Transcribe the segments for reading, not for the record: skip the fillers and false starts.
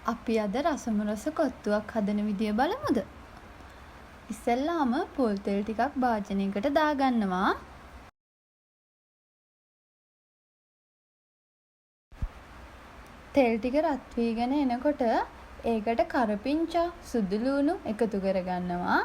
අපි අද රසමුරස කොත්තුවක් හදන විදිය බලමුද? ඉස්සෙල්ලාම පොල් තෙල් ටිකක් භාජනයකට දාගන්නවා. තෙල් ටික රත් වීගෙන එනකොට ඒකට කරපිංචා සුදු ලූණු එකතු කරගන්නවා.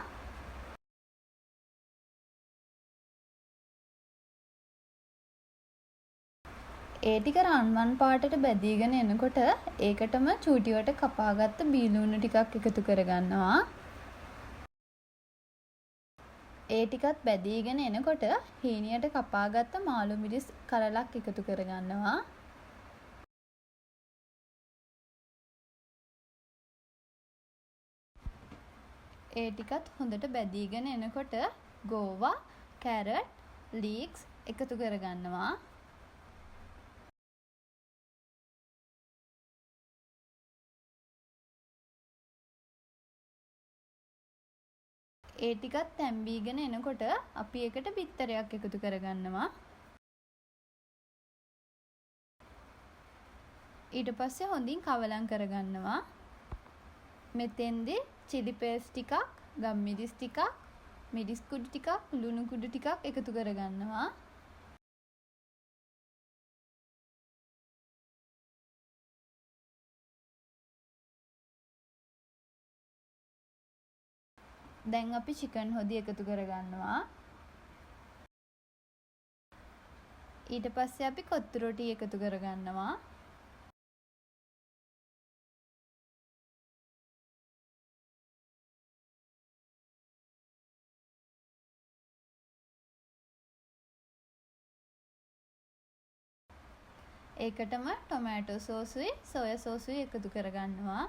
ඒ ටික රන්වන් පාටට බැදීගෙන එනකොට ඒකටම චූටිවට කපාගත්ත බීලූණු ටිකක් එකතු කරගන්නවා. ඒ ටිකත් බැදීගෙන එනකොට හීනියට කපාගත්ත මාළු මිරිස් කරලක් එකතු කරගන්නවා. ඒ ටිකත් හොඳට බැදීගෙන එනකොට ගෝවා, කැරට්, ලීක්ස් එකතු කරගන්නවා. ඒ ටිකත් තැම්බීගෙන එනකොට අපි එකට බිත්තරයක් එකතු කරගන්නවා. ඊට පස්සේ හොඳින් කවලම් කරගන්නවා. මෙතෙන්දී චිලි පේස්ට් ටිකක්, ගම්මිරිස් ටිකක්, මිරිස් කුඩු ටිකක්, ලුණු කුඩු ටිකක් එකතු කරගන්නවා. දැන් අපි චිකන් හොදි එකතු කරගන්නවා. ඊට පස්සේ අපි කොත්තු රොටි එකතු කරගන්නවා. ඒකටම ටොමෑටෝ සෝසුයි සෝයා සෝසුයි එකතු කරගන්නවා.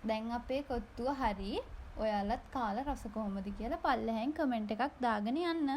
දැන් අපේ කොත්තුව හරි. ඔයාලත් කාලා රස කොහොමද කියලා පල්ලෙහාන් කමෙන්ට් එකක් දාගෙන යන්න.